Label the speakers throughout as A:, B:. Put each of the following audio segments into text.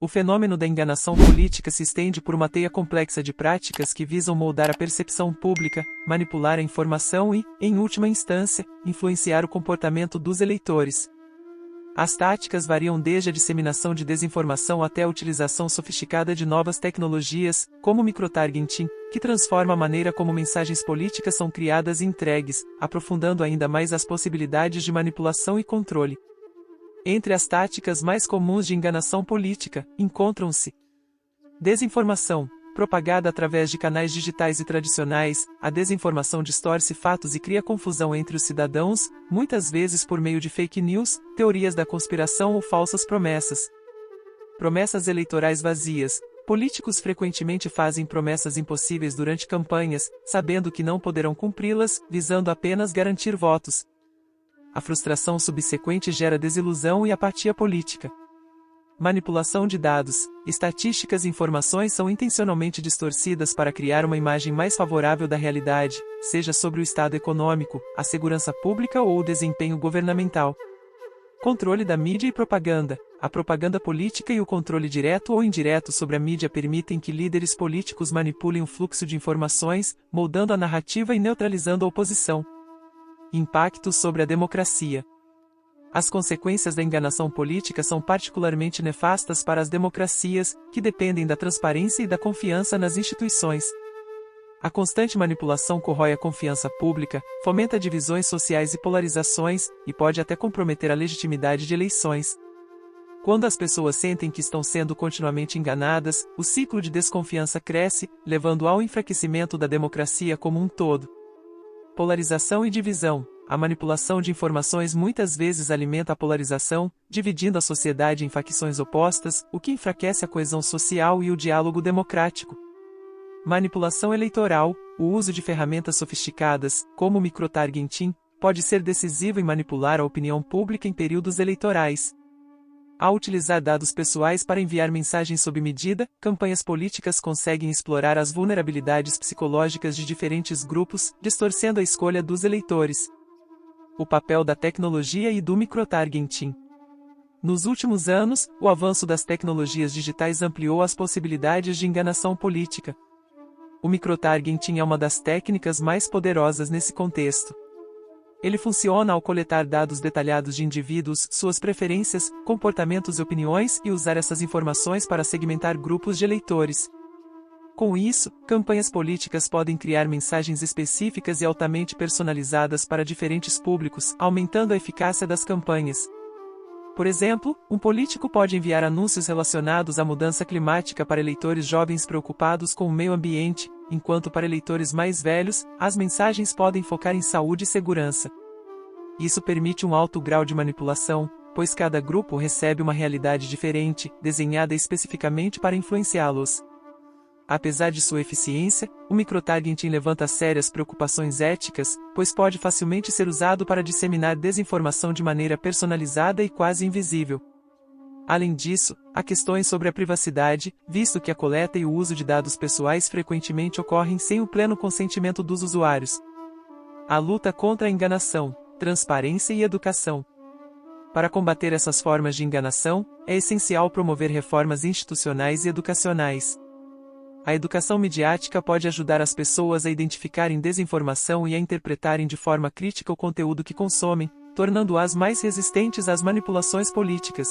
A: O fenômeno da enganação política se estende por uma teia complexa de práticas que visam moldar a percepção pública, manipular a informação e, em última instância, influenciar o comportamento dos eleitores. As táticas variam desde a disseminação de desinformação até a utilização sofisticada de novas tecnologias, como o microtargeting, que transforma a maneira como mensagens políticas são criadas e entregues, aprofundando ainda mais as possibilidades de manipulação e controle. Entre as táticas mais comuns de enganação política, encontram-se desinformação, propagada através de canais digitais e tradicionais. A desinformação distorce fatos e cria confusão entre os cidadãos, muitas vezes por meio de fake news, teorias da conspiração ou falsas promessas. Promessas eleitorais vazias. Políticos frequentemente fazem promessas impossíveis durante campanhas, sabendo que não poderão cumpri-las, visando apenas garantir votos. A frustração subsequente gera desilusão e apatia política. Manipulação de dados. Estatísticas e informações são intencionalmente distorcidas para criar uma imagem mais favorável da realidade, seja sobre o estado econômico, a segurança pública ou o desempenho governamental. Controle da mídia e propaganda. A propaganda política e o controle direto ou indireto sobre a mídia permitem que líderes políticos manipulem o fluxo de informações, moldando a narrativa e neutralizando a oposição. Impactos sobre a democracia. As consequências da enganação política são particularmente nefastas para as democracias, que dependem da transparência e da confiança nas instituições. A constante manipulação corrói a confiança pública, fomenta divisões sociais e polarizações, e pode até comprometer a legitimidade de eleições. Quando as pessoas sentem que estão sendo continuamente enganadas, o ciclo de desconfiança cresce, levando ao enfraquecimento da democracia como um todo. Polarização e divisão. A manipulação de informações muitas vezes alimenta a polarização, dividindo a sociedade em facções opostas, o que enfraquece a coesão social e o diálogo democrático. Manipulação eleitoral. O uso de ferramentas sofisticadas, como o microtargeting, pode ser decisivo em manipular a opinião pública em períodos eleitorais. Ao utilizar dados pessoais para enviar mensagens sob medida, campanhas políticas conseguem explorar as vulnerabilidades psicológicas de diferentes grupos, distorcendo a escolha dos eleitores. O papel da tecnologia e do microtargeting. Nos últimos anos, o avanço das tecnologias digitais ampliou as possibilidades de enganação política. O microtargeting é uma das técnicas mais poderosas nesse contexto. Ele funciona ao coletar dados detalhados de indivíduos, suas preferências, comportamentos e opiniões e usar essas informações para segmentar grupos de eleitores. Com isso, campanhas políticas podem criar mensagens específicas e altamente personalizadas para diferentes públicos, aumentando a eficácia das campanhas. Por exemplo, um político pode enviar anúncios relacionados à mudança climática para eleitores jovens preocupados com o meio ambiente, enquanto para eleitores mais velhos, as mensagens podem focar em saúde e segurança. Isso permite um alto grau de manipulação, pois cada grupo recebe uma realidade diferente, desenhada especificamente para influenciá-los. Apesar de sua eficiência, o microtargeting levanta sérias preocupações éticas, pois pode facilmente ser usado para disseminar desinformação de maneira personalizada e quase invisível. Além disso, há questões sobre a privacidade, visto que a coleta e o uso de dados pessoais frequentemente ocorrem sem o pleno consentimento dos usuários. A luta contra a enganação, transparência e educação. Para combater essas formas de enganação, é essencial promover reformas institucionais e educacionais. A educação midiática pode ajudar as pessoas a identificarem desinformação e a interpretarem de forma crítica o conteúdo que consomem, tornando-as mais resistentes às manipulações políticas.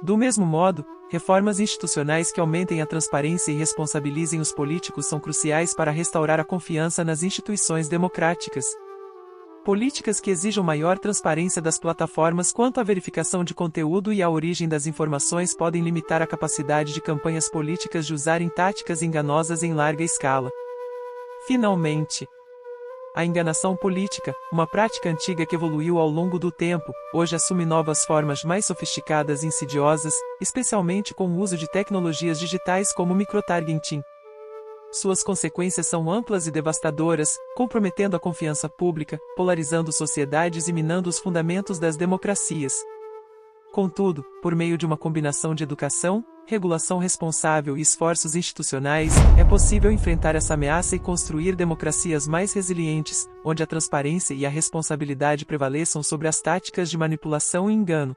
A: Do mesmo modo, reformas institucionais que aumentem a transparência e responsabilizem os políticos são cruciais para restaurar a confiança nas instituições democráticas. Políticas que exijam maior transparência das plataformas quanto à verificação de conteúdo e à origem das informações podem limitar a capacidade de campanhas políticas de usarem táticas enganosas em larga escala. Finalmente, a enganação política, uma prática antiga que evoluiu ao longo do tempo, hoje assume novas formas mais sofisticadas e insidiosas, especialmente com o uso de tecnologias digitais como o microtargeting. Suas consequências são amplas e devastadoras, comprometendo a confiança pública, polarizando sociedades e minando os fundamentos das democracias. Contudo, por meio de uma combinação de educação, regulação responsável e esforços institucionais, é possível enfrentar essa ameaça e construir democracias mais resilientes, onde a transparência e a responsabilidade prevaleçam sobre as táticas de manipulação e engano.